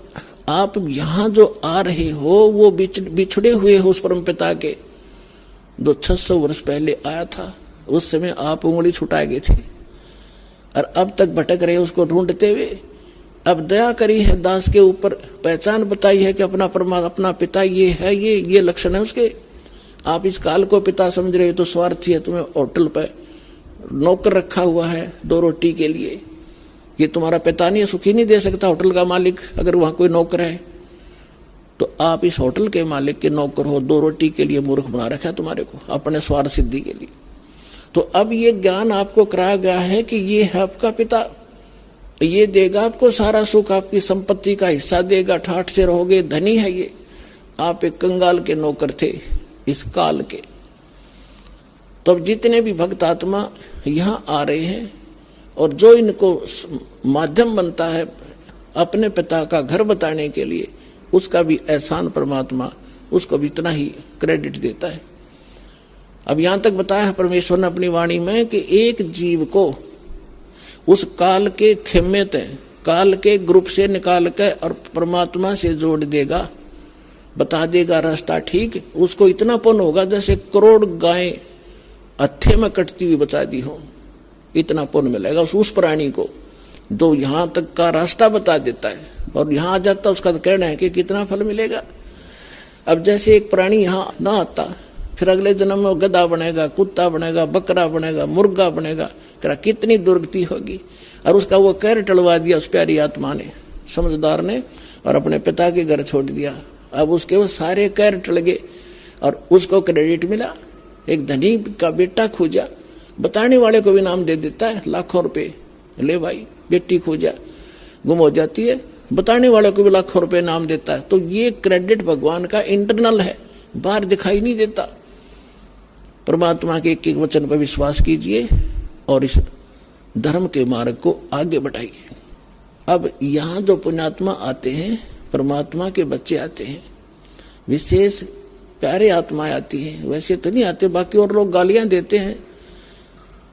आप यहां जो आ रहे हो वो बिछड़े हुए हो उस परम पिता के, जो 600 वर्ष पहले आया था। उस समय आप उंगली छुटाए गए थे और अब तक भटक रहे उसको ढूंढते हुए। अब दया करी है दास के ऊपर, पहचान बताई है कि अपना पिता ये है, ये लक्षण है उसके। आप इस काल को पिता समझ रहे हो तो स्वार्थी है। तुम्हें होटल पे नौकर रखा हुआ है 2 रोटी के लिए, ये तुम्हारा पिता नहीं है, सुखी नहीं दे सकता होटल का मालिक। अगर वहां कोई नौकर है तो आप इस होटल के मालिक के नौकर हो, 2 रोटी के लिए मूर्ख बना रखा है तुम्हारे को, अपने स्वार्थ सिद्धि के लिए। तो अब ये ज्ञान आपको कराया गया है कि ये है आपका पिता, ये देगा आपको सारा सुख, आपकी संपत्ति का हिस्सा देगा, ठाठ से रहोगे, धनी है ये। आप एक कंगाल के नौकर थे इस काल के। तो अब जितने भी भक्त आत्मा यहाँ आ रहे हैं और जो इनको माध्यम बनता है अपने पिता का घर बताने के लिए, उसका भी एहसान परमात्मा उसको भी इतना ही क्रेडिट देता है। अब यहां तक बताया है परमेश्वर ने अपनी वाणी में कि एक जीव को उस काल के खेमे तय, काल के ग्रुप से निकाल कर और परमात्मा से जोड़ देगा, बता देगा रास्ता ठीक। उसको इतना पुण्य होगा जैसे करोड़ गायें हत्थे में कटती हुई बचा दी हो, इतना पुण्य मिलेगा उस प्राणी को जो यहां तक का रास्ता बता देता है। और यहां आ जाता उसका तो कहना है कि कितना फल मिलेगा। अब जैसे एक प्राणी यहां ना आता, फिर अगले जन्म में गधा बनेगा, कुत्ता बनेगा, बकरा बनेगा, मुर्गा बनेगा, तेरा कितनी दुर्गति होगी। और उसका वो कैर टलवा दिया उस प्यारी आत्मा ने, समझदार ने, और अपने पिता के घर छोड़ दिया। अब उसके वो सारे कैर टल गए और उसको क्रेडिट मिला। एक धनी का बेटा खोजा, बताने वाले को भी नाम दे देता है, लाखों रुपए, ले भाई बेटी खोजा, गुम हो जाती है, बताने वाले को भी लाखों रुपए नाम देता है। तो ये क्रेडिट भगवान का इंटरनल है, बाहर दिखाई नहीं देता। परमात्मा के एक वचन पर विश्वास कीजिए और इस धर्म के मार्ग को आगे बढ़ाइए। अब यहाँ जो पुण्यात्मा आते हैं, परमात्मा के बच्चे आते हैं, विशेष प्यारे आत्माएं आती हैं, वैसे तो नहीं आते। बाकी और लोग गालियां देते हैं,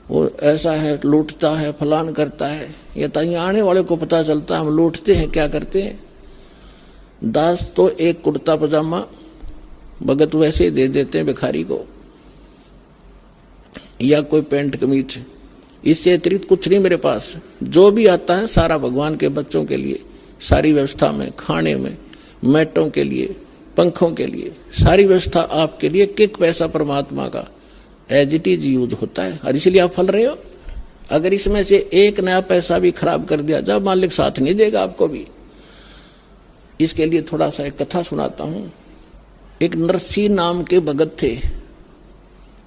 वो ऐसा है, लूटता है, फलान करता है। या तो यहाँ आने वाले को पता चलता हम लूटते हैं, क्या करते हैं। दास तो एक कुर्ता पजामा भगत वैसे ही दे देते हैं भिखारी को, या कोई पैंट कमीज, इससे अतिरिक्त कुछ नहीं मेरे पास। जो भी आता है सारा भगवान के बच्चों के लिए, सारी व्यवस्था में, खाने में, मैटों के लिए, पंखों के लिए, सारी व्यवस्था आपके लिए। एक पैसा परमात्मा का एज इट इज यूज होता है और इसलिए आप फल रहे हो। अगर इसमें से एक नया पैसा भी खराब कर दिया, जब मालिक साथ नहीं देगा आपको भी। इसके लिए थोड़ा सा एक कथा सुनाता हूं। एक नरसिंह नाम के भगत थे।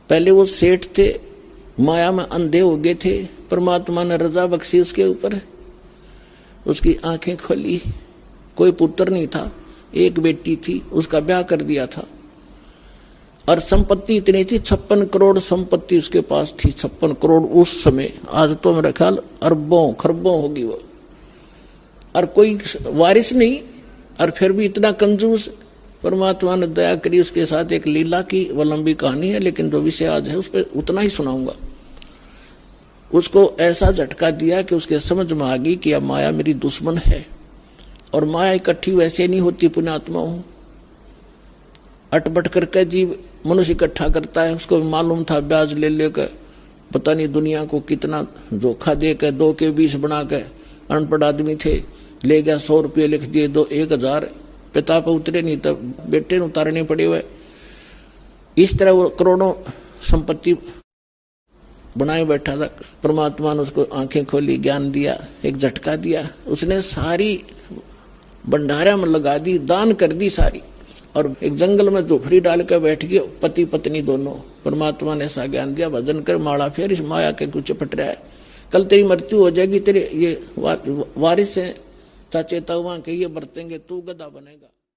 पहले वो सेठ थे, माया में अंधे हो गए थे। परमात्मा ने रजा बख्शी उसके ऊपर, उसकी आंखें खोली। कोई पुत्र नहीं था, एक बेटी थी, उसका ब्याह कर दिया था। और संपत्ति इतनी थी, 56 करोड़ संपत्ति उसके पास थी। 56 करोड़ उस समय, आज तो मेरा ख्याल अरबों खरबों होगी वो। और कोई वारिस नहीं, और फिर भी इतना कंजूस। परमात्मा ने दया करी उसके साथ। एक लीला की वो लंबी कहानी है, लेकिन जो विषय आज है उस पर उतना ही सुनाऊंगा। उसको ऐसा झटका दिया कि उसके समझ में आ गई कि अब माया मेरी दुश्मन है। और माया इकट्ठी वैसे नहीं होती पुण्यात्मा हूं, अटपट करके जीव मनुष्य इकट्ठा करता है। उसको मालूम था ब्याज ले लेकर पता नहीं दुनिया को कितना धोखा देकर 2 के 20 बना कर, अनपढ़ आदमी थे, ले गया 100 रुपये लिख दिए, 1000 पिता पर उतरे नहीं, तब बेटे ने उतारने पड़े हुए। इस तरह वो करोड़ों संपत्ति बनाए बैठा था। परमात्मा ने उसको आंखें खोली, ज्ञान दिया, एक झटका दिया। उसने सारी भंडारा में लगा दी, दान कर दी सारी। और एक जंगल में झोपड़ी डाल कर बैठ गए, पति पत्नी दोनों। परमात्मा ने ऐसा ज्ञान दिया, भजन कर माला फेर, इस माया के कुछ पट रहा है, कल तेरी मृत्यु हो जाएगी, तेरे ये वारिस है, चाचे ताऊ के ये बरतेंगे, तू गधा बनेगा।